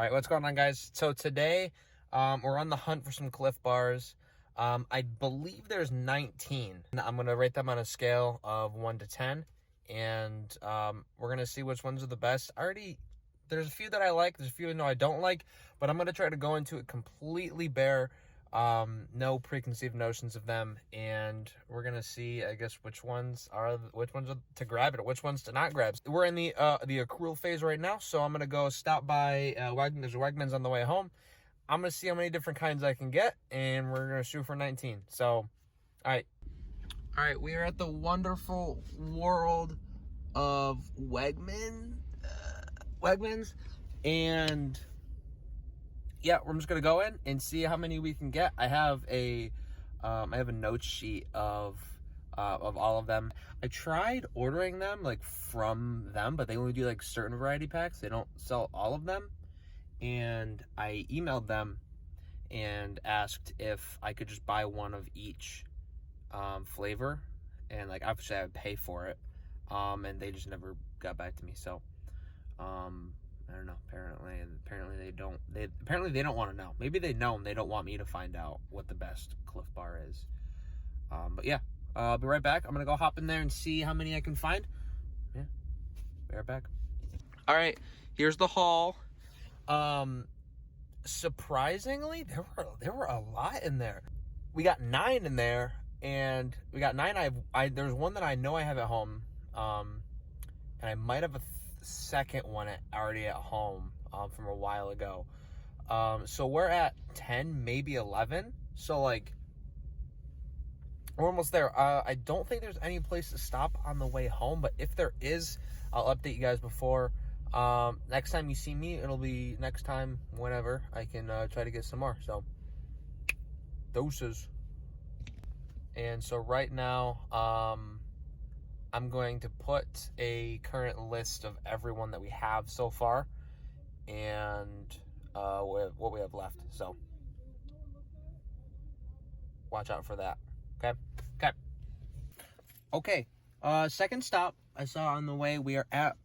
All right, what's going on, guys? So today, we're on the hunt for some Clif Bars. I believe there's 19. I'm going to rate them on a scale of 1 to 10, and we're going to see which ones are the best. There's a few that I like, there's a few I don't like, but I'm going to try to go into it completely bare, no preconceived notions of them, and we're going to see, I guess, which ones are to grab and which ones to not grab. We're in the accrual phase right now, so I'm going to go stop by there's a Wegmans on the way home. I'm going to see how many different kinds I can get, and we're going to shoot for 19. So, all right, we are at the wonderful world of Wegmans, and yeah, we're just gonna go in and see how many we can get. I have a note sheet of all of them. I tried ordering them like from them, but they only do like certain variety packs. They don't sell all of them. And I emailed them and asked if I could just buy one of each flavor, and like obviously I would pay for it. And they just never got back to me. So I don't know. Apparently they don't. Apparently they don't want to know. Maybe they know and they don't want me to find out what the best Clif Bar is. But yeah, I'll be right back. I'm gonna go hop in there and see how many I can find. Yeah, be right back. All right, here's the haul. Surprisingly, there were a lot in there. We got 9 in there, and we got 9. There's one that I know I have at home. And I might have a second one already at home from a while ago. So we're at 10, maybe 11. So like we're almost there. I don't think there's any place to stop on the way home, but if there is, I'll update you guys before. Next time you see me, it'll be next time whenever I can try to get some more. So doses. And so right now, I'm going to put a current list of everyone that we have so far and what we have left. So watch out for that. Okay. Second stop I saw on the way. We are at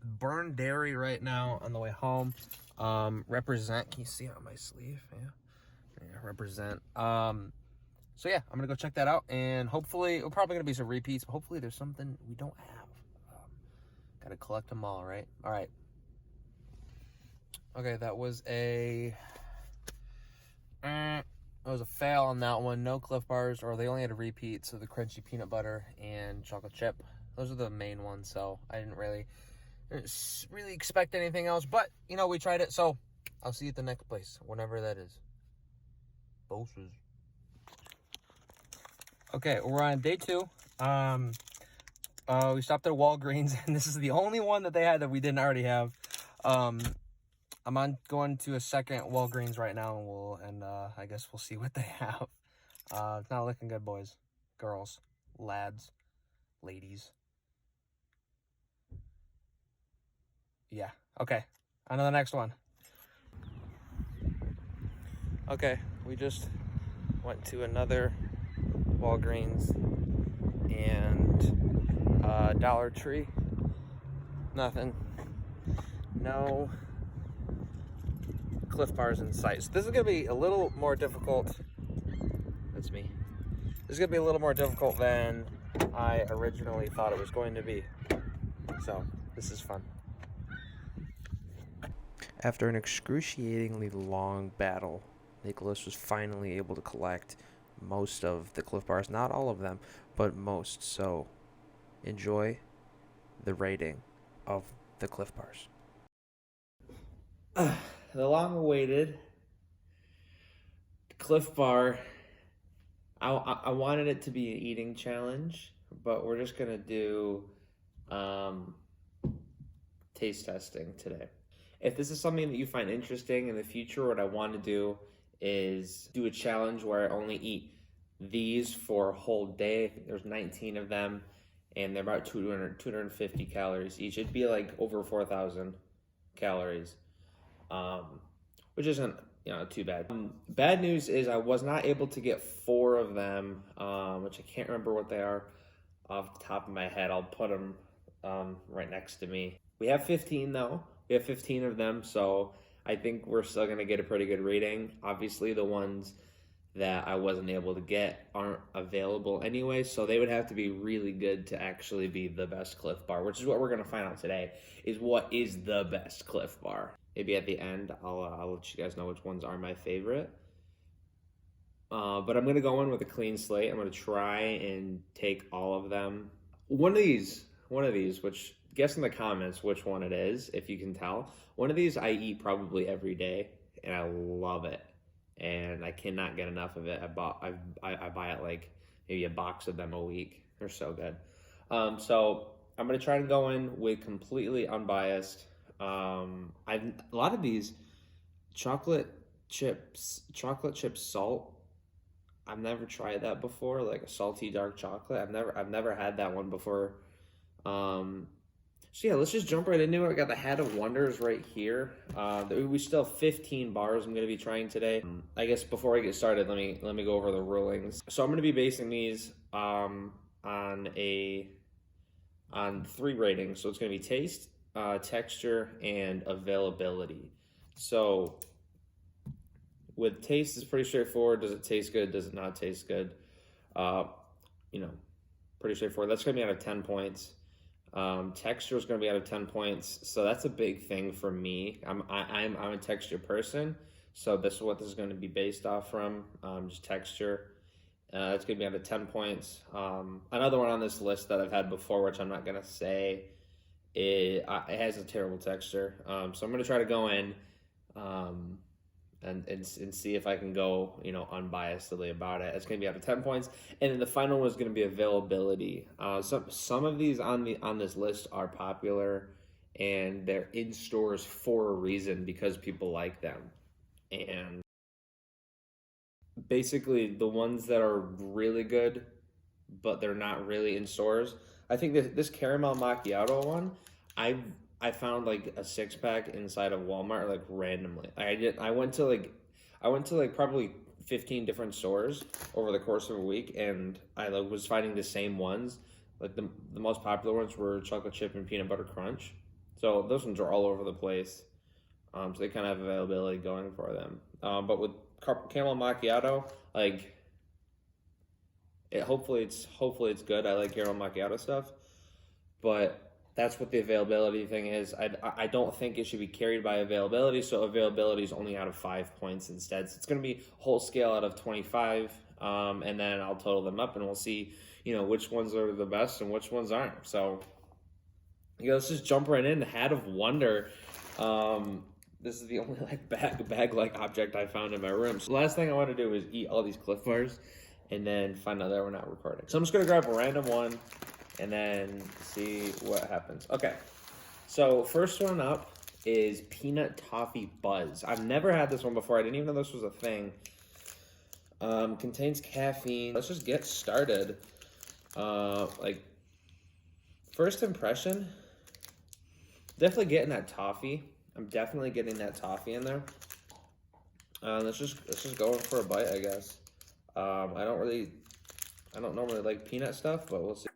Burn Dairy right now on the way home. Represent. Can you see it on my sleeve? Yeah. Represent. So yeah, I'm gonna go check that out, and hopefully, we're probably gonna be some repeats, but hopefully there's something we don't have. Gotta collect them all, right? All right. Okay, that was a fail on that one. No Clif Bars, or they only had a repeat, so the crunchy peanut butter and chocolate chip. Those are the main ones, so I didn't really expect anything else, but you know, we tried it, so I'll see you at the next place, whenever that is. Bosses. Okay, we're on day 2. We stopped at Walgreens, and this is the only one that they had that we didn't already have. I'm going to a second Walgreens right now, and I guess we'll see what they have. It's not looking good, boys, girls, lads, ladies. Yeah, okay, on to the next one. Okay, we just went to another Walgreens and Dollar Tree. Nothing. No Clif Bars in sight. So this is gonna be a little more difficult. That's me. This is gonna be a little more difficult than I originally thought it was going to be. So this is fun. After an excruciatingly long battle, Nicholas was finally able to collect most of the Clif Bars. Not all of them, but most. So enjoy the rating of the Clif Bars. The long-awaited Clif Bar. I wanted it to be an eating challenge, but we're just gonna do taste testing today. If this is something that you find interesting in the future, what I want to do is do a challenge where I only eat these for a whole day. I think there's 19 of them, and they're about 250 calories each. It'd be like over 4,000 calories, which isn't too bad. Bad news is I was not able to get 4 of them, which I can't remember what they are off the top of my head. I'll put them right next to me. We have 15 though. We have 15 of them, so I think we're still going to get a pretty good rating. Obviously, the ones that I wasn't able to get aren't available anyway, so they would have to be really good to actually be the best Clif Bar, which is what we're going to find out today, is what is the best Clif Bar. Maybe at the end, I'll let you guys know which ones are my favorite. But I'm going to go in with a clean slate. I'm going to try and take all of them. One of these, which guess in the comments which one it is, if you can tell. One of these I eat probably every day, and I love it. And I cannot get enough of it. I buy it like maybe a box of them a week. They're so good. So I'm gonna try to go in with completely unbiased. A lot of these chocolate chip salt. I've never tried that before, like a salty dark chocolate. I've never had that one before. So yeah, let's just jump right into it. I got the Hat of Wonders right here. We still have 15 bars I'm going to be trying today. I guess before I get started, let me go over the rulings. So I'm going to be basing these on 3 ratings. So it's going to be taste, texture, and availability. So with taste, it's pretty straightforward. Does it taste good? Does it not taste good? Pretty straightforward. That's going to be out of 10 points. Texture is going to be out of 10 points, so that's a big thing for me. I'm a texture person, so this is what this is going to be based off from, just texture. That's going to be out of 10 points. Another one on this list that I've had before, which I'm not going to say, it has a terrible texture. So I'm going to try to go in and see if I can go, unbiasedly about it. It's going to be out of 10 points. And then the final one is going to be availability. Some of these on this list are popular, and they're in stores for a reason, because people like them. And basically the ones that are really good, but they're not really in stores. I think this caramel macchiato one, I found like a 6-pack inside of Walmart, like randomly. I went to like probably 15 different stores over the course of a week, and I was finding the same ones. Like the most popular ones were chocolate chip and peanut butter crunch. So those ones are all over the place. So they kind of have availability going for them. But with caramel macchiato, hopefully it's good. I like caramel macchiato stuff, but that's what the availability thing is. I don't think it should be carried by availability, so availability is only out of 5 points instead. So it's going to be whole scale out of 25, and then I'll total them up, and we'll see, which ones are the best and which ones aren't. So, let's just jump right in. The Hat of Wonder. This is the only bag-like object I found in my room. So the last thing I want to do is eat all these Clif Bars, and then find out that we're not recording. So I'm just going to grab a random one, and then see what happens. Okay, so first one up is Peanut Toffee Buzz. I've never had this one before. I didn't even know this was a thing. Contains caffeine. Let's just get started. First impression, definitely getting that toffee. I'm definitely getting that toffee in there. Let's just go in for a bite, I guess. I don't normally like peanut stuff, but we'll see.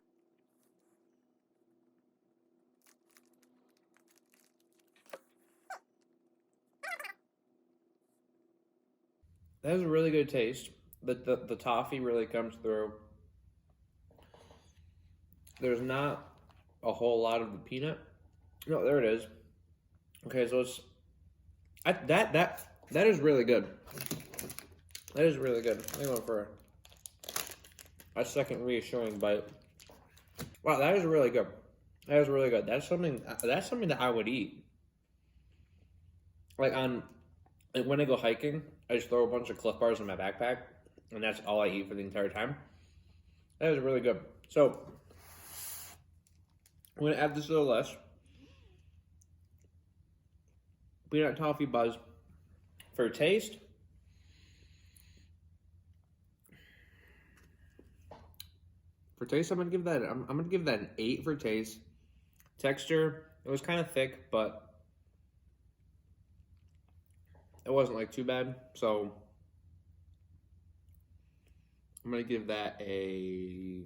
That has a really good taste. The toffee really comes through. There's not a whole lot of the peanut. No, there it is. Okay, so that is really good. That is really good. I'm going for a second reassuring bite. Wow, that is really good. That is really good. That's something that I would eat. Like when I go hiking, I just throw a bunch of Clif Bars in my backpack, and that's all I eat for the entire time. That is really good. So I'm gonna add this to the list. Peanut Toffee Buzz. For taste, I'm gonna give that an 8 for taste. Texture, it was kind of thick, but it wasn't like too bad. So I'm gonna give that a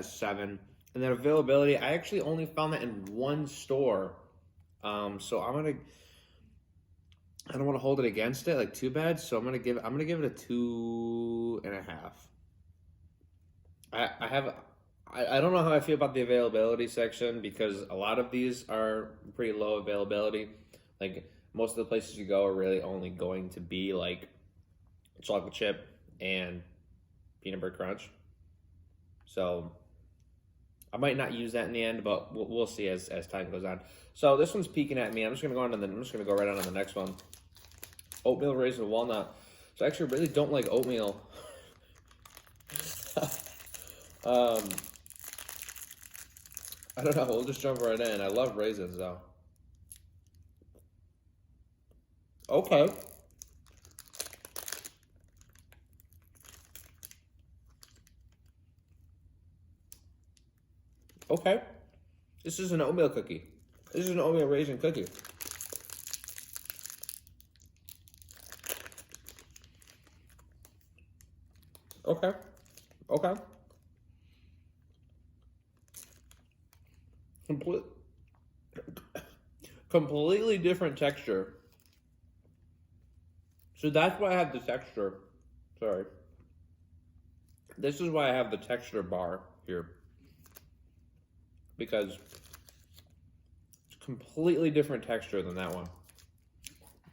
7. And then availability, I actually only found that in one store. So I don't want to hold it against it like too bad, so I'm gonna give it a 2.5. I don't know how I feel about the availability section because a lot of these are pretty low availability. Like most of the places you go are really only going to be like chocolate chip and peanut butter crunch. So I might not use that in the end, but we'll see as time goes on. So this one's peeking at me. I'm just gonna go right on to the next one. Oatmeal raisin walnut. So I actually really don't like oatmeal. I don't know. We'll just jump right in. I love raisins though. Okay. Okay. This is an oatmeal cookie. This is an oatmeal raisin cookie. Okay. Okay. Completely different texture. So that's why I have the texture. Sorry. This is why I have the texture bar here. Because it's completely different texture than that one.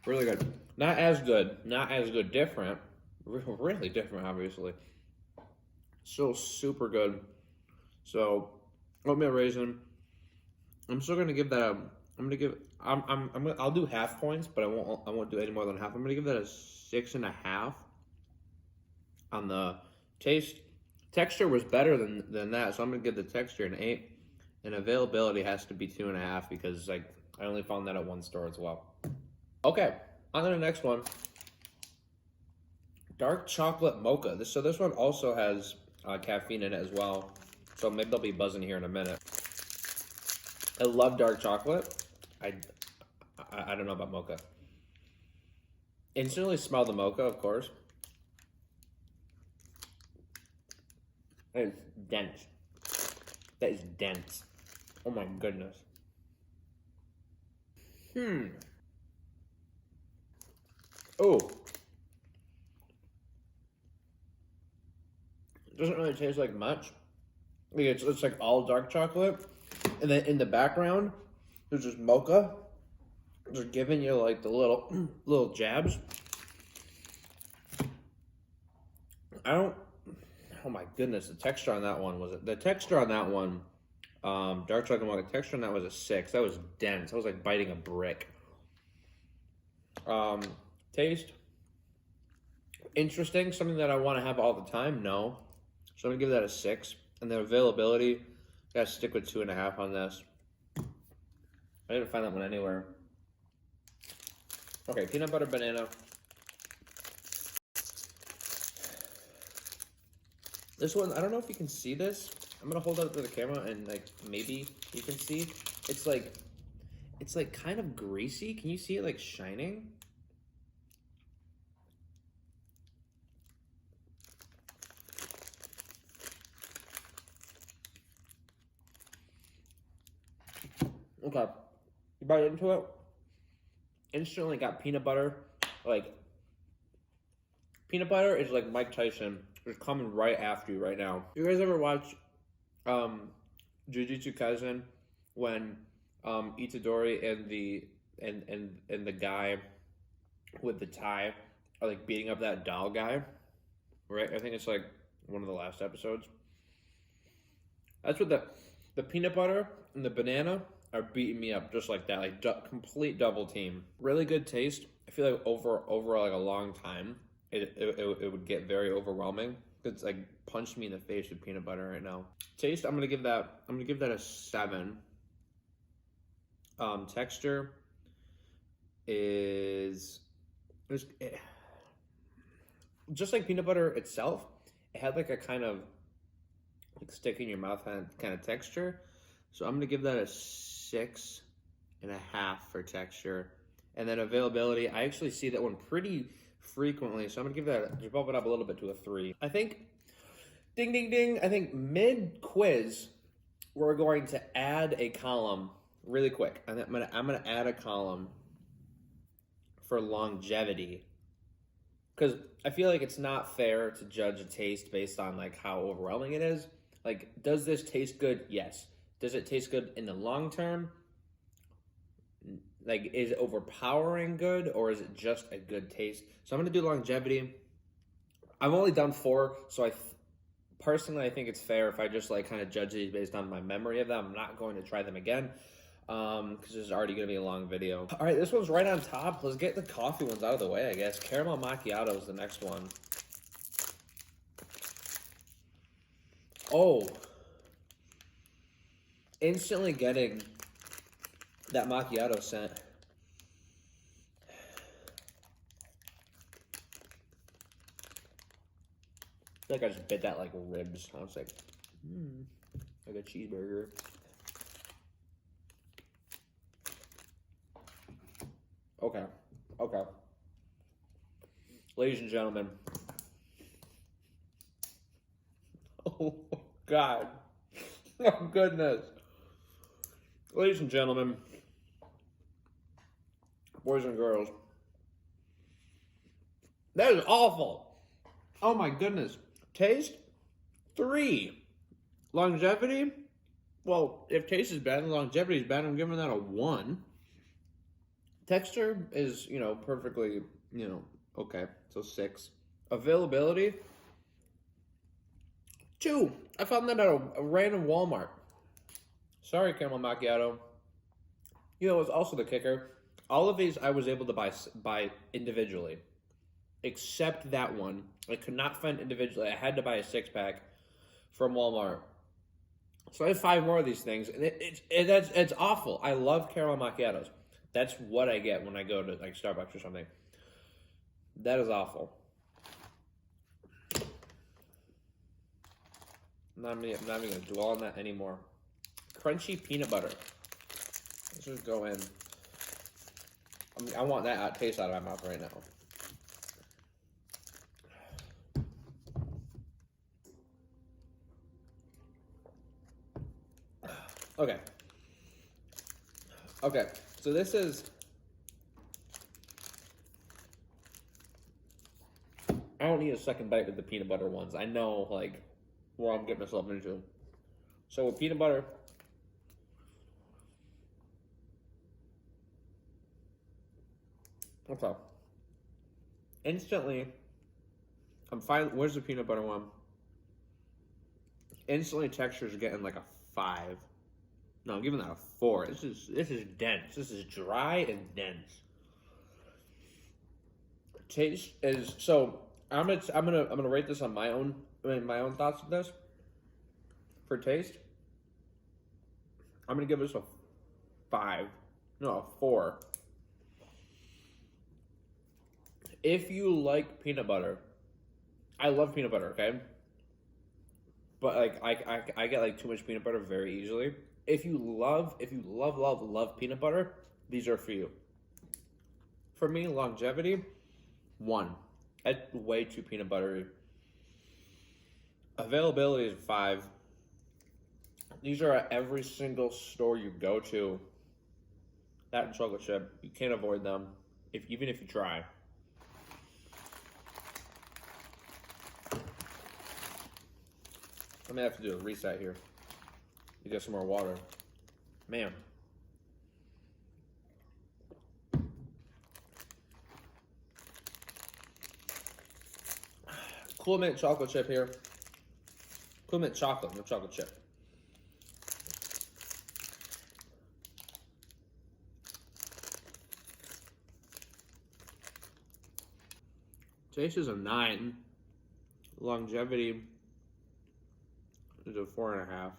Really good. Not as good. Not as good. Different. Really different, obviously. Still super good. So, oatmeal raisin. I'm still gonna give that. I'll do half points, but I won't do any more than half. I'm gonna give that a 6.5. On the taste, texture was better than that, so I'm gonna give the texture an 8. And availability has to be 2.5 because like I only found that at one store as well. Okay, on to the next one. Dark chocolate mocha. This one also has caffeine in it as well, so maybe they'll be buzzing here in a minute. I love dark chocolate. I don't know about mocha. Instantly smell the mocha, of course. That is dense. That is dense. Oh my goodness. Oh. It doesn't really taste like much. Like it's like all dark chocolate. And then in the background, there's just mocha. Just giving you like the little jabs. Oh my goodness, the texture on that one dark chocolate mocha, texture on that was a 6. That was dense. That was like biting a brick. Taste, interesting. Something that I want to have all the time? No. So I'm gonna give that a 6. And the availability, gotta stick with 2.5 on this. I didn't find that one anywhere. Okay, peanut butter banana. This one, I don't know if you can see this. I'm gonna hold it up to the camera and like maybe you can see. It's like kind of greasy. Can you see it like shining? Okay, you bite into it. Instantly got peanut butter. Like peanut butter is like Mike Tyson. It's coming right after you right now. You guys ever watch Jujutsu Kaisen when Itadori and the guy with the tie are like beating up that doll guy? Right? I think it's like one of the last episodes. That's what the peanut butter and the banana are beating me up just like that, like complete double team. Really good taste. I feel like over like a long time, it would get very overwhelming. It's like punched me in the face with peanut butter right now. Taste, I'm gonna give that a 7. Texture is just like peanut butter itself. It had like a kind of like stick in your mouth kind of texture. So I'm gonna give that a 6.5 for texture. And then availability, I actually see that one pretty frequently, so I'm gonna give that, just bump it up a little bit to a 3. I think, ding ding ding, I think mid-quiz, we're going to add a column really quick. I'm gonna add a column for longevity. Because I feel like it's not fair to judge a taste based on like how overwhelming it is. Like, does this taste good? Yes. Does it taste good in the long term? Like, is it overpowering good, or is it just a good taste? So I'm going to do longevity. I've only done 4, so personally, I think it's fair if I just like kind of judge these based on my memory of them. I'm not going to try them again because this is already going to be a long video. All right, this one's right on top. Let's get the coffee ones out of the way, I guess. Caramel macchiato is the next one. Oh, instantly getting that macchiato scent. I feel like I just bit that like ribs. I was like a cheeseburger. Okay. Okay. Ladies and gentlemen. Oh, God. Oh, goodness. Ladies and gentlemen. Boys and girls. That is awful. Oh, my goodness. Taste, 3. Longevity, well, if taste is bad and longevity is bad, I'm giving that a 1. Texture is, perfectly, okay, so 6. Availability, 2. I found that at a random Walmart. Sorry, caramel macchiato. It's also the kicker. All of these I was able to buy individually, except that one. I could not find individually. I had to buy a 6-pack from Walmart. So I have 5 more of these things, and it's awful. I love caramel macchiatos. That's what I get when I go to like Starbucks or something. That is awful. I'm not even going to dwell on that anymore. Crunchy peanut butter. Let's just go in. I want that taste out of my mouth right now. Okay, so this is, I don't need a second bite with the peanut butter ones. I know, like, where I'm getting myself into. So with peanut butter, what's up? Instantly, I'm fine. Where's the peanut butter one? Instantly, texture's getting like a 5. No, I'm giving that a 4. This is dense. This is dry and dense. Taste is so. I'm gonna rate this on my own thoughts of this. For taste, I'm gonna give this a 5. No, a 4. If you like peanut butter, I love peanut butter. Okay, but like I get like too much peanut butter very easily. If you love peanut butter, these are for you. For me, longevity, 1. That's way too peanut buttery. Availability is 5. These are at every single store you go to. That and chocolate chip, you can't avoid them, even if you try. I may have to do a reset here. You get some more water. Man. Cool Mint chocolate chip here. Cool Mint chocolate, no chocolate chip. Taste is a 9. Longevity is a 4.5.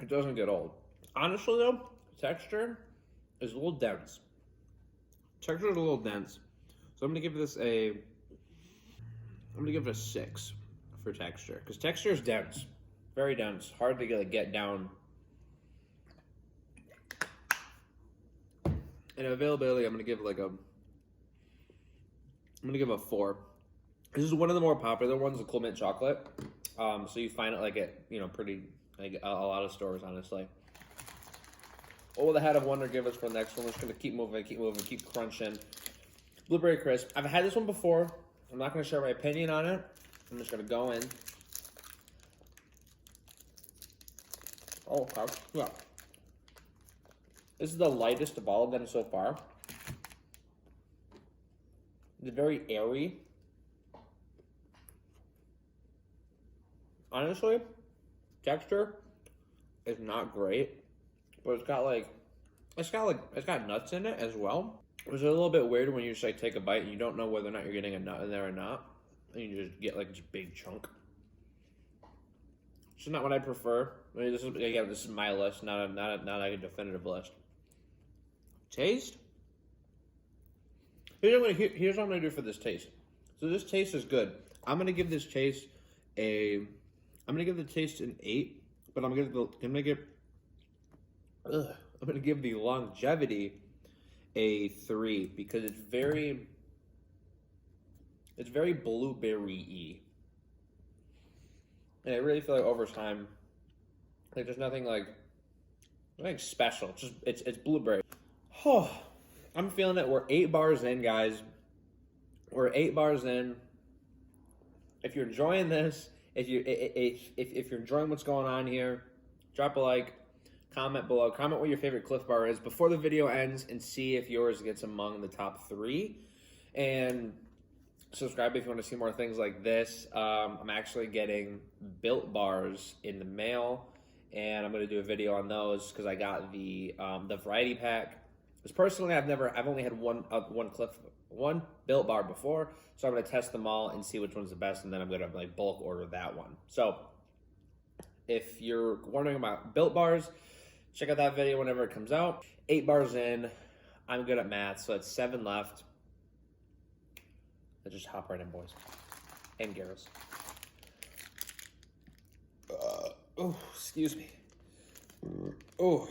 It doesn't get old. Honestly though, texture is a little dense. Texture is a little dense. So I'm gonna give this a 6 for texture. Because texture is dense. Very dense. Hard to get down. And availability, I'm gonna give a 4. This is one of the more popular ones, the Cool Mint chocolate. So you find it like at pretty like a lot of stores, honestly. What will the Hat of Wonder give us for the next one? We're just going to keep moving, keep crunching. Blueberry crisp. I've had this one before. I'm not going to share my opinion on it. I'm just going to go in. Oh, okay. Yeah. This is the lightest of all of them so far. It's very airy. Honestly, texture is not great, but it's got nuts in it as well. It was a little bit weird when you just like take a bite and you don't know whether or not you're getting a nut in there or not, and you just get like this big chunk. It's not what I prefer. I mean, this is my list, not a definitive list. Taste. Here's what I'm gonna do for this taste. So this taste is good. I'm gonna give this taste an 8, but I'm gonna give the longevity a 3 because it's very blueberry-y. And I really feel like over time, like there's nothing special. It's blueberry. Oh, I'm feeling it. We're 8 bars in, guys. We're 8 bars in. If you're enjoying this, if you're enjoying what's going on here, drop a like, comment below, comment what your favorite Clif Bar is before the video ends, and see if yours gets among the top 3. And subscribe if you want to see more things like this. I'm actually getting Built Bars in the mail, and I'm going to do a video on those because I got the variety pack. Because personally, I've only had one Built Bar before, so I'm going to test them all and see which one's the best, and then I'm going to like bulk order that one. So if you're wondering about Built Bars, check out that video whenever it comes out. 8 bars in. I'm good at math, so it's 7 left. Let's just hop right in, boys. And girls. Oh, excuse me. Oh.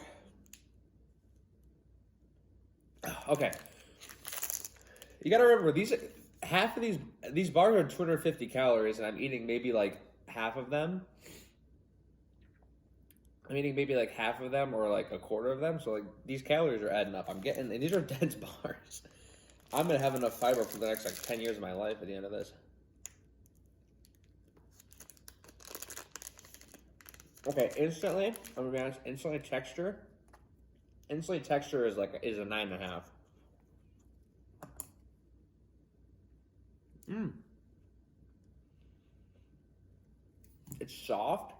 Okay. You gotta remember, half of these bars are 250 calories, and I'm eating maybe like half of them. I'm eating maybe like half of them or like a quarter of them, so like these calories are adding up. And these are dense bars. I'm gonna have enough fiber for the next like 10 years of my life at the end of this. Okay, instantly, I'm gonna be honest, instantly texture is a 9.5. It's soft.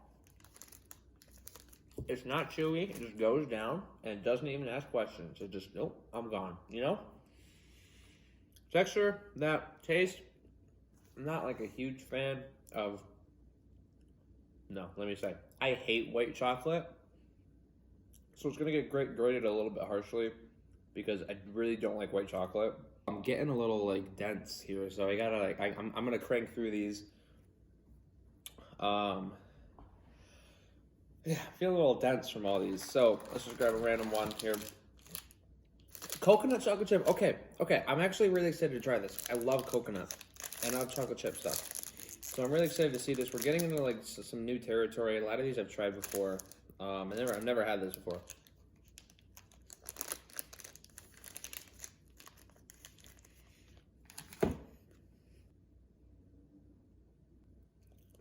It's not chewy. It just goes down and it doesn't even ask questions. It just, nope, I'm gone, you know? Texture, that taste, I'm not like a huge fan of, no, let me say, I hate white chocolate. So it's gonna get graded a little bit harshly because I really don't like white chocolate. I'm getting a little like dense here, so I gotta like, I'm gonna crank through these. Yeah, I feel a little dense from all these. So let's just grab a random one here. Coconut chocolate chip. Okay. I'm actually really excited to try this. I love coconut, and I love chocolate chip stuff. So I'm really excited to see this. We're getting into like some new territory. A lot of these I've tried before. I've never had this before.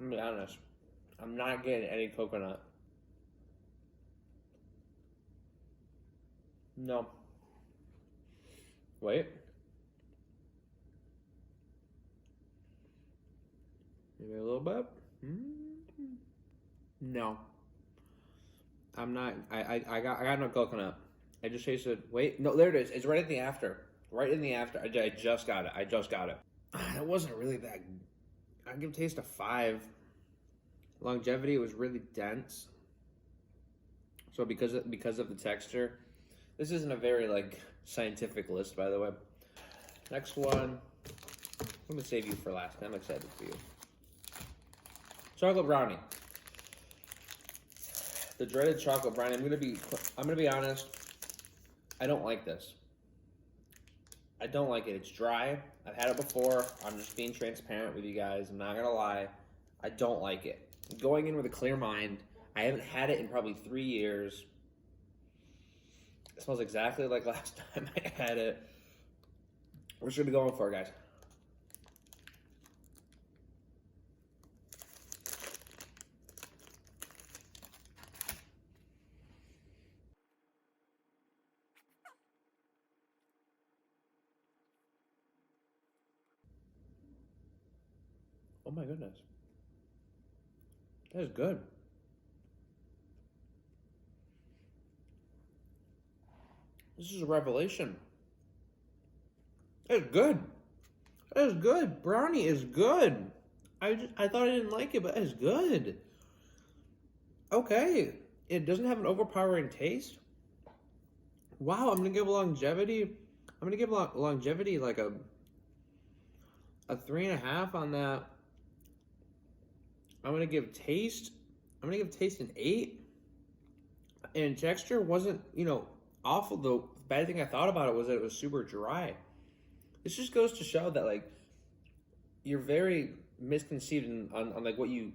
I'm gonna be honest. I'm not getting any coconut. No. Wait. Maybe a little bit. No. I'm not. I got no coconut. I just tasted. Wait. No, there it is. It's right in the after. Right in the after. I just got it. It wasn't really that. I'd give taste a 5. Longevity was really dense. So because of the texture, this isn't a very like scientific list, by the way. Next one, I'm gonna save you for last. I'm excited for you. Chocolate brownie. The dreaded chocolate brownie. I'm gonna be honest. I don't like this. I don't like it. It's dry. I've had it before. I'm just being transparent with you guys. I'm not gonna lie. I don't like it. Going in with a clear mind. I haven't had it in probably 3 years. It smells exactly like last time I had it. We're just gonna go in for it, guys. Oh my goodness. That is good. This is a revelation. It's good. That is good. Brownie is good. I thought I didn't like it, but it's good. Okay. It doesn't have an overpowering taste. Wow, I'm gonna give longevity. I'm gonna give longevity like a 3.5 on that. I'm gonna give taste. I'm gonna give taste an 8. And texture wasn't, awful. The bad thing I thought about it was that it was super dry. This just goes to show that like you're very misconceived on like what you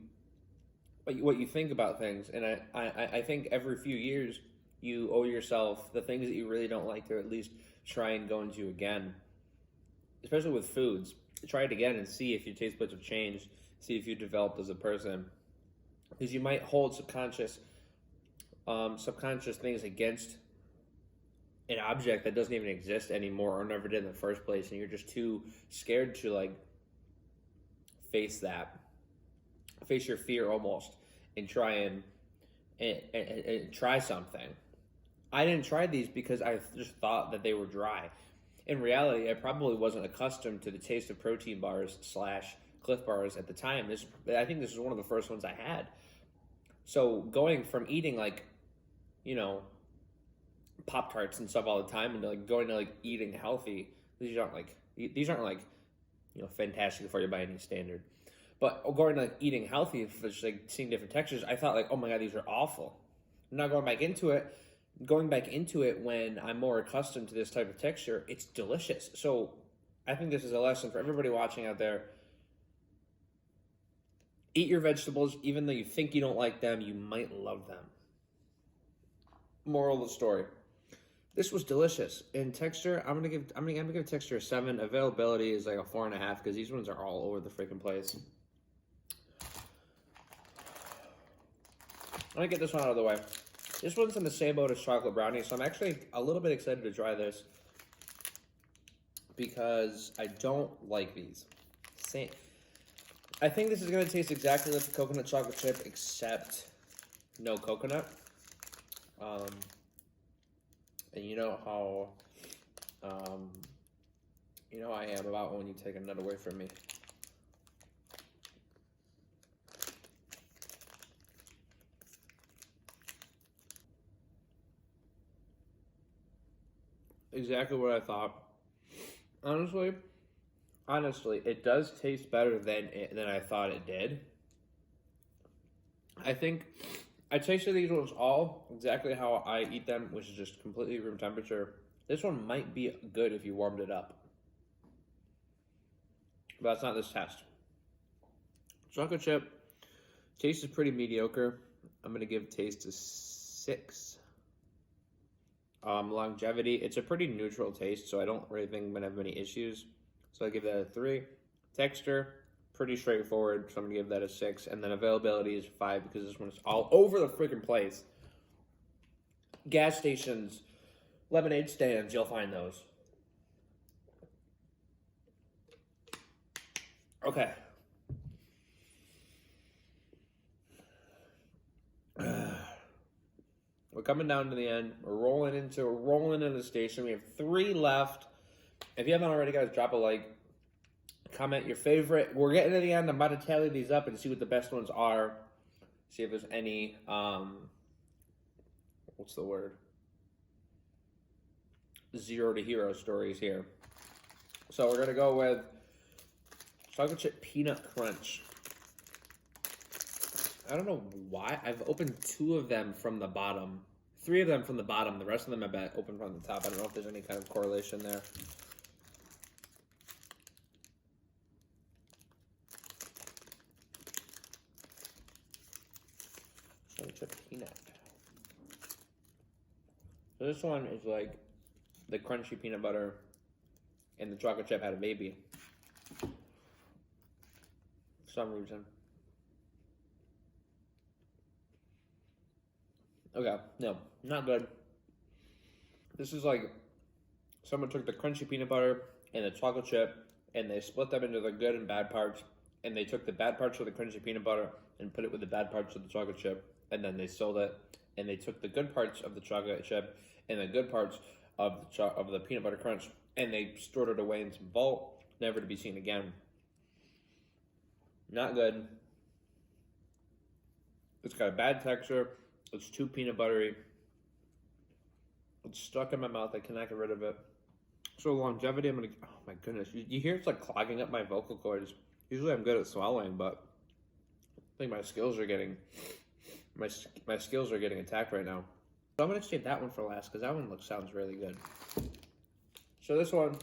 think about things. And I think every few years you owe yourself the things that you really don't like to at least try and go into again. Especially with foods. Try it again and see if your taste buds have changed. See if you developed as a person. Because you might hold subconscious things against an object that doesn't even exist anymore or never did in the first place, and you're just too scared to like face your fear almost, and try and try something. I didn't try these because I just thought that they were dry. In reality, I probably wasn't accustomed to the taste of protein bars / Clif Bars at the time. I think this was one of the first ones I had. So going from eating like, Pop-Tarts and stuff all the time and like going to like eating healthy, these aren't like fantastic for you by any standard. But going to like eating healthy, just like seeing different textures, I thought like, oh my god, these are awful. I'm not going back into it when I'm more accustomed to this type of texture, it's delicious. So I think this is a lesson for everybody watching out there. Eat your vegetables, even though you think you don't like them, you might love them. Moral of the story. This was delicious. In texture, I'm gonna give texture a 7. Availability is like a 4.5 because these ones are all over the freaking place. I'm gonna get this one out of the way. This one's in the same boat as chocolate brownie, so I'm actually a little bit excited to try this because I don't like these. I think this is gonna taste exactly like the coconut chocolate chip, except no coconut. And you know how I am about when you take a nut away from me. Exactly what I thought. Honestly, it does taste better than I thought it did. I think I tasted these ones all exactly how I eat them, which is just completely room temperature. This one might be good if you warmed it up. But that's not this test. Chocolate chip, taste is pretty mediocre. I'm going to give taste a 6. Longevity, it's a pretty neutral taste, so I don't really think I'm going to have many issues. So I give that a 3. Texture, pretty straightforward, so I'm going to give that a 6. And then availability is 5 because this one is all over the freaking place. Gas stations, lemonade stands, you'll find those. Okay. We're coming down to the end. We're rolling into the station. We have 3 left. If you haven't already, guys, drop a like. Comment your favorite. We're getting to the end. I'm about to tally these up and see what the best ones are. See if there's any, what's the word? 0 to hero stories here. So we're going to go with chocolate chip peanut crunch. I don't know why. I've opened 2 of them from the bottom. 3 of them from the bottom. The rest of them I bet open from the top. I don't know if there's any kind of correlation there. Chocolate chip peanut. So this one is like the crunchy peanut butter and the chocolate chip had a baby. For some reason. Okay, no, not good. This is like someone took the crunchy peanut butter and the chocolate chip and they split them into the good and bad parts, and they took the bad parts of the crunchy peanut butter and put it with the bad parts of the chocolate chip, and then they sold it, and they took the good parts of the chocolate chip and the good parts of the peanut butter crunch, and they stored it away in some vault, never to be seen again. Not good. It's got a bad texture. It's too peanut buttery. It's stuck in my mouth. I cannot get rid of it. So longevity, I'm gonna. Oh my goodness, you hear it's like clogging up my vocal cords. Usually I'm good at swallowing, but I think my skills are getting my skills are getting attacked right now. So I'm gonna save that one for last because that one sounds really good. So this one,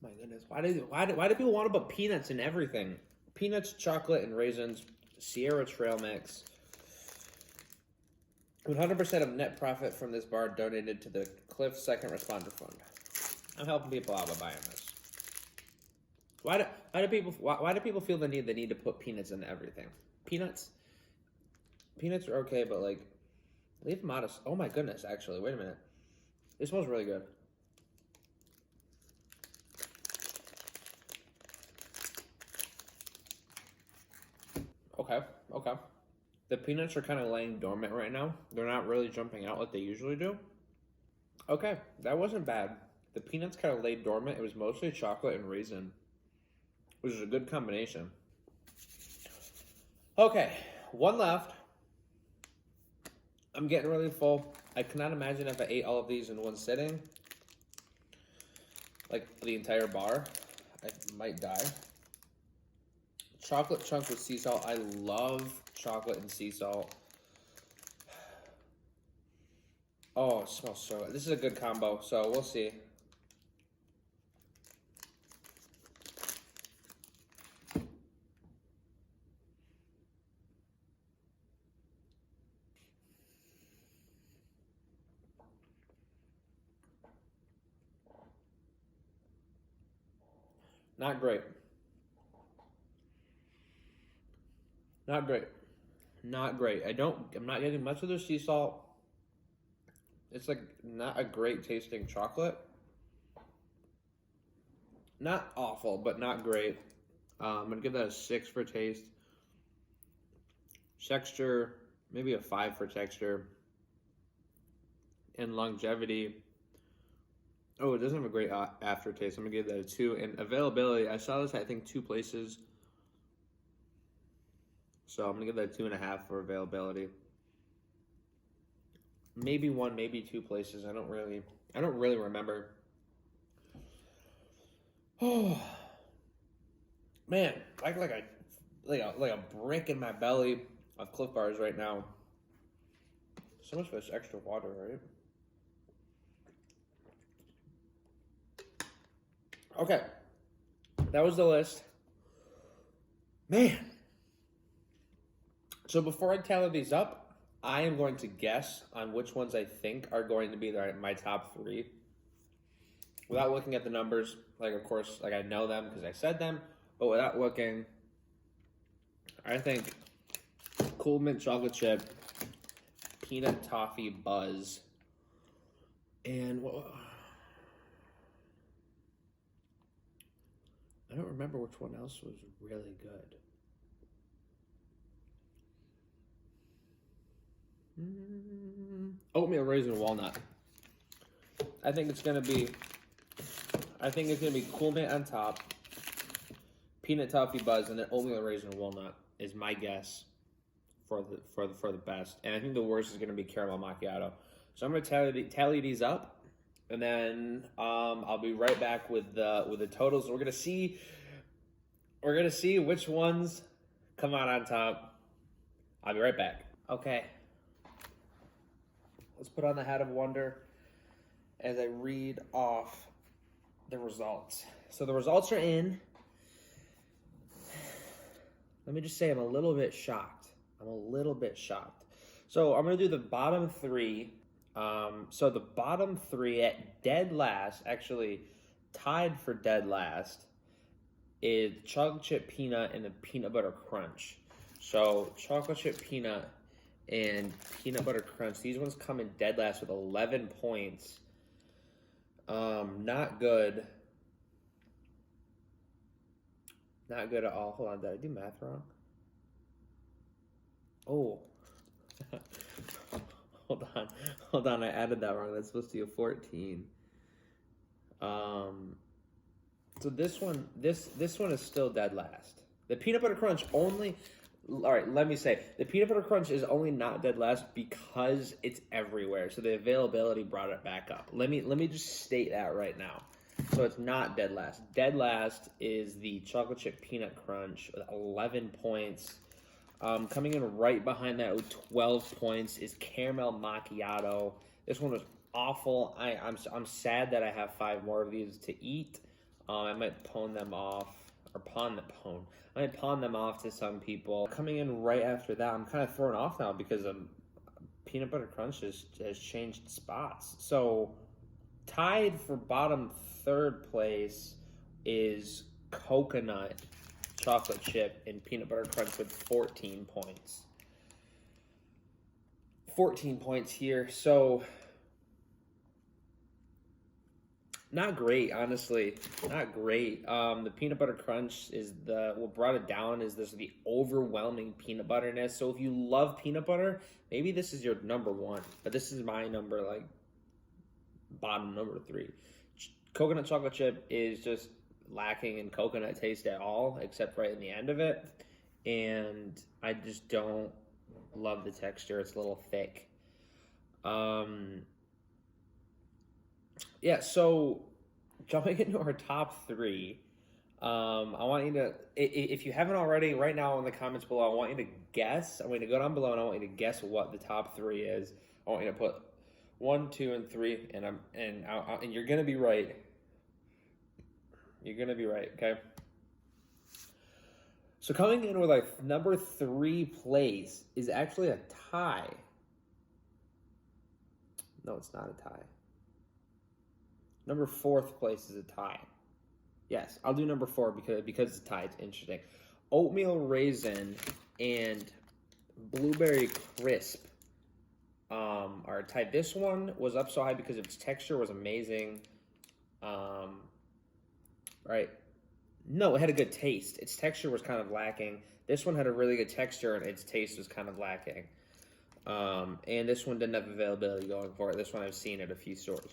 my goodness, why do people want to put peanuts in everything? Peanuts, chocolate, and raisins. Sierra Trail Mix. 100% of net profit from this bar donated to the Clif Second Responder Fund. I'm helping people out by buying this. Why do people feel the need to put peanuts in everything? Peanuts are okay, but like leave them out of. Oh my goodness! Actually, wait a minute. This smells really good. Okay. The peanuts are kind of laying dormant right now. They're not really jumping out like they usually do. Okay, that wasn't bad. The peanuts kind of laid dormant. It was mostly chocolate and raisin, which is a good combination. Okay, one left. I'm getting really full. I cannot imagine if I ate all of these in one sitting, like the entire bar. I might die. Chocolate chunk with sea salt. I love chocolate and sea salt. Oh, it smells so good. This is a good combo, so we'll see. Not great. Not great. Not great. I'm not getting much of the sea salt. It's like not a great tasting chocolate. Not awful, but not great. I'm gonna give that a 6 for taste. Texture, maybe a 5 for texture. And longevity. Oh, it doesn't have a great aftertaste. I'm gonna give that a 2. And availability, I saw this I think 2 places. So I'm gonna give that 2.5 for availability. Maybe 1, maybe 2 places. I don't really remember. Oh man, like a brick in my belly of Clif Bars right now. So much for this extra water, right? Okay, that was the list. Man. So before I tally these up, I am going to guess on which ones I think are going to be my top 3. Without looking at the numbers, like of course, like I know them because I said them, but without looking, I think Cool Mint Chocolate Chip, Peanut Toffee Buzz, and I don't remember which one else was really good. Oatmeal Raisin Walnut. I think it's gonna be Cool Mint on top, Peanut Toffee Buzz, and then Oatmeal Raisin Walnut is my guess for the best. And I think the worst is gonna be Caramel Macchiato. So I'm gonna tally these up, and then I'll be right back with the totals. We're gonna see which ones come out on top. I'll be right back. Okay. Let's put on the hat of wonder as I read off the results. So the results are in. Let me just say I'm a little bit shocked. So I'm going to do the bottom 3. So the bottom three at dead last, actually tied for dead last, is chocolate chip peanut and the peanut butter crunch. So chocolate chip peanut and peanut butter crunch. These ones come in dead last with 11 points. Not good. Not good at all. Hold on, did I do math wrong? Oh. Hold on, I added that wrong. That's supposed to be a 14. So this one is still dead last. The peanut butter crunch only, all right, let me say, the peanut butter crunch is only not dead last because it's everywhere. So the availability brought it back up. Let me just state that right now. So it's not dead last. Dead last is the chocolate chip peanut crunch with 11 points. Coming in right behind that with 12 points is caramel macchiato. This one was awful. I'm sad that I have 5 more of these to eat. I might pawn them off to some people. Coming in right after that, I'm kind of thrown off now because peanut butter crunch has changed spots. So tied for bottom third place is coconut chocolate chip and peanut butter crunch with 14 points. 14 points here. So not great, honestly. Not great. The peanut butter crunch is what brought it down is the overwhelming peanut butterness. So if you love peanut butter, maybe this is your number 1. But this is my number, like, bottom number 3. Coconut chocolate chip is just lacking in coconut taste at all, except right in the end of it. And I just don't love the texture. It's a little thick. Yeah, so jumping into our top 3, I want you to, if you haven't already, right now in the comments below, I want you to guess. I'm going to go down below and I want you to guess what the top 3 is. I want you to put 1, 2, and 3, and you're gonna be right. You're gonna be right, okay? So coming in with like number 3 place is actually a tie. No, it's not a tie. Number 4th place is a tie. Yes, I'll do number 4 because it's a tie. It's interesting. Oatmeal raisin and blueberry crisp are tied. This one was up so high because its texture was amazing. Right? No, it had a good taste. Its texture was kind of lacking. This one had a really good texture and its taste was kind of lacking. And this one didn't have availability going for it. This one I've seen at a few stores.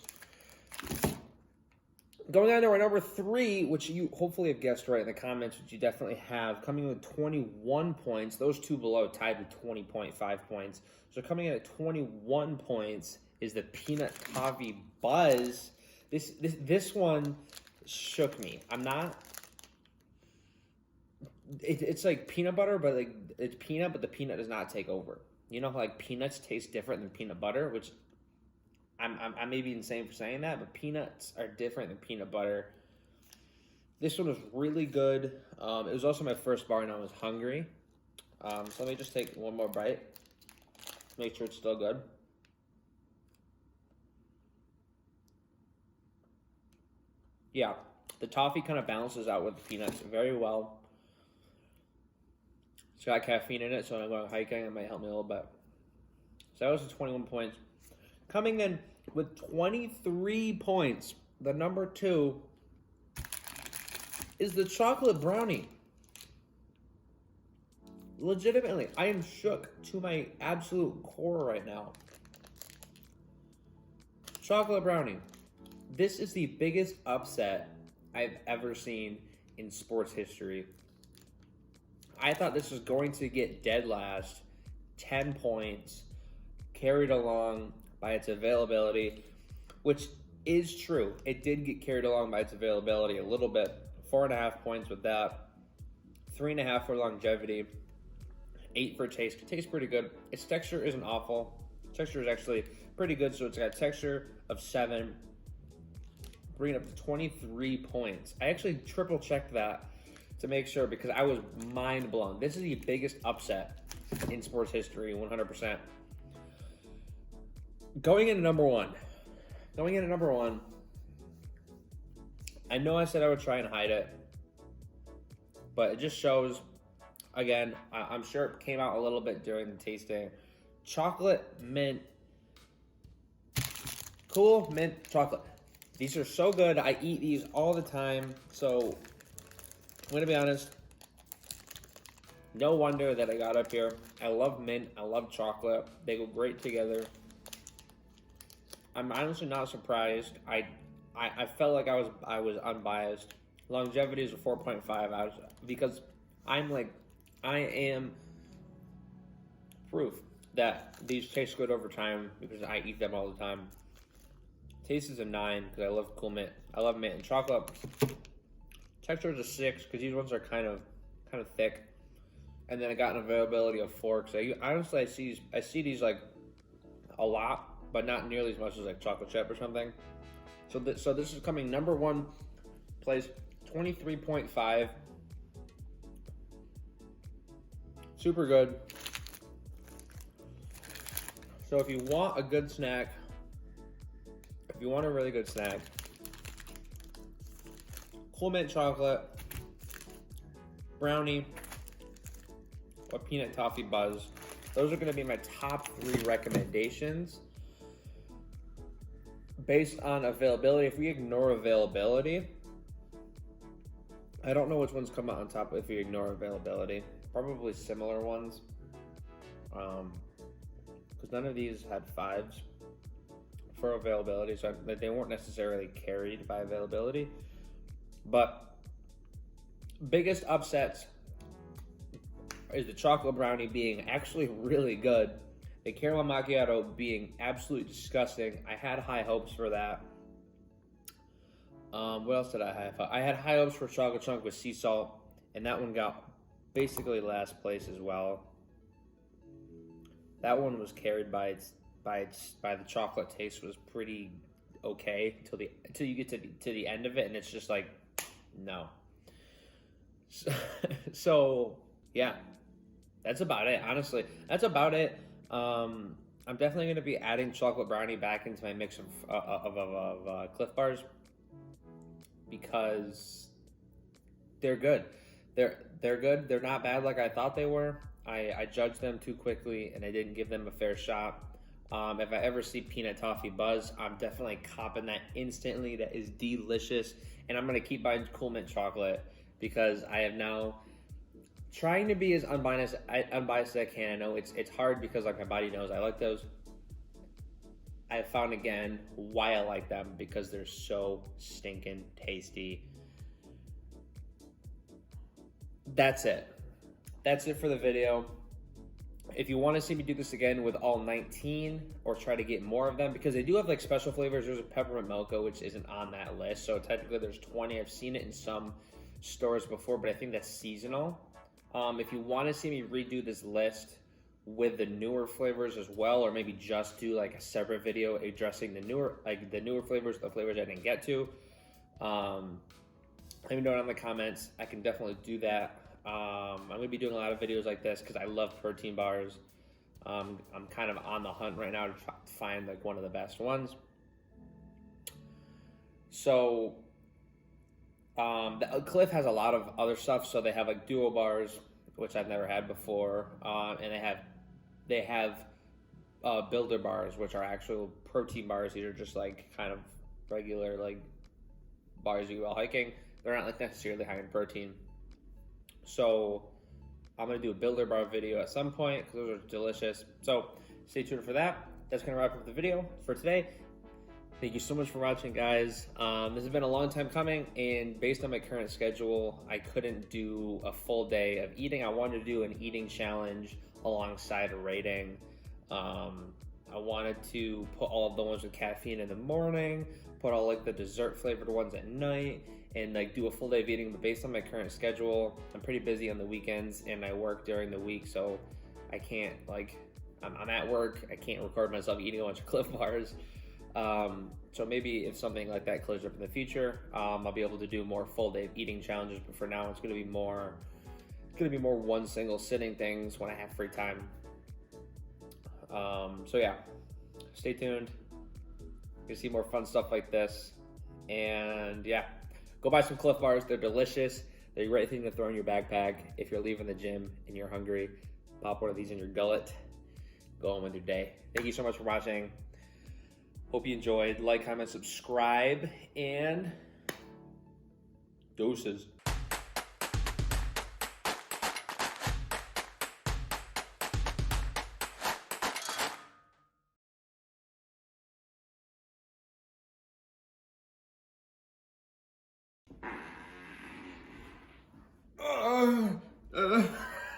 Going on to our number 3, which you hopefully have guessed right in the comments, which you definitely have, coming in with 21 points. Those two below tied with 20.5 points. So coming in at 21 points is the Peanut Toffee Buzz. This one shook me. It's like peanut butter, but like it's peanut, but the peanut does not take over. You know how like peanuts taste different than peanut butter, which I may be insane for saying that, but peanuts are different than peanut butter. This one was really good. It was also my first bar and I was hungry. So let me just take one more bite. Make sure it's still good. Yeah, the toffee kind of balances out with the peanuts very well. It's got caffeine in it, so when I'm going hiking, it might help me a little bit. So that was the 21 points. Coming in with 23 points, the number 2 is the chocolate brownie. Legitimately, I am shook to my absolute core right now. Chocolate brownie. This is the biggest upset I've ever seen in sports history. I thought this was going to get dead last, 10 points, carried along by its availability, which is true. It did get carried along by its availability a little bit. 4.5 points with that, 3.5 for longevity, 8 for taste. It tastes pretty good. Its texture isn't awful. Texture is actually pretty good, so it's got a texture of 7, bringing up to 23 points. I actually triple checked that to make sure because I was mind blown. This is the biggest upset in sports history, 100%. Going into number one. I know I said I would try and hide it, but it just shows, again, I'm sure it came out a little bit during the tasting. Chocolate mint, cool mint chocolate. These are so good. I eat these all the time. So I'm gonna be honest, no wonder that I got up here. I love mint, I love chocolate. They go great together. I'm honestly not surprised. I felt like I was unbiased. Longevity is a 4.5 because I am proof that these taste good over time because I eat them all the time. Taste is a 9 because I love cool mint. I love mint and chocolate. Texture is a 6 because these ones are kind of thick. And then I got an availability of 4 because honestly I see these like a lot, but not nearly as much as like chocolate chip or something. So this is coming number 1 place, 23.5. Super good. So if you want a good snack, if you want a really good snack, cool mint chocolate, brownie, or peanut toffee buzz. Those are going to be my top 3 recommendations. Based on availability, if we ignore availability, I don't know which ones come out on top if we ignore availability. Probably similar ones. Because none of these had 5s for availability, so they weren't necessarily carried by availability. But biggest upsets is the chocolate brownie being actually really good. The caramel macchiato being absolutely disgusting. I had high hopes for that. What else did I have? I had high hopes for chocolate chunk with sea salt, and that one got basically last place as well. That one was carried by the chocolate taste was pretty okay until you get to the end of it, and it's just like no. So yeah, that's about it. Honestly, that's about it. I'm definitely going to be adding chocolate brownie back into my mix of Clif Bars because they're good. They're good. They're not bad like I thought they were. I judged them too quickly and I didn't give them a fair shot. If I ever see peanut toffee buzz, I'm definitely copping that instantly. That is delicious, and I'm gonna keep buying cool mint chocolate because I have now trying to be as unbiased as I can. I know it's hard because like my body knows I like those. I have found again why I like them because they're so stinking tasty. That's it. That's it for the video. If you want to see me do this again with all 19 or try to get more of them, because they do have like special flavors. There's a peppermint mocha, which isn't on that list. So technically there's 20. I've seen it in some stores before, but I think that's seasonal. If you want to see me redo this list with the newer flavors as well, or maybe just do like a separate video addressing the newer flavors, the flavors I didn't get to, let me know in the comments. I can definitely do that. I'm going to be doing a lot of videos like this because I love protein bars. I'm kind of on the hunt right now to try to find like one of the best ones. So the Clif has a lot of other stuff. So they have like duo bars, which I've never had before, and they have builder bars, which are actual protein bars. These are just like kind of regular like bars you go hiking. They're not like necessarily high in protein. So I'm going to do a builder bar video at some point because those are delicious. So stay tuned for that. That's going to wrap up the video for today. Thank you so much for watching, guys. This has been a long time coming, and based on my current schedule, I couldn't do a full day of eating. I wanted to do an eating challenge alongside a rating. I wanted to put all of the ones with caffeine in the morning, put all like the dessert flavored ones at night, and like do a full day of eating. But based on my current schedule, I'm pretty busy on the weekends and I work during the week, so I can't I'm at work. I can't record myself eating a bunch of Clif Bars. So maybe if something like that clears up in the future, I'll be able to do more full day of eating challenges. But for now, it's going to be more one single sitting things when I have free time. So yeah, stay tuned. You'll see more fun stuff like this. And yeah, go buy some Clif Bars. They're delicious. They're a great thing to throw in your backpack. If you're leaving the gym and you're hungry, pop one of these in your gullet. Go on with your day. Thank you so much for watching. Hope you enjoyed. Like, comment, subscribe, and deuces.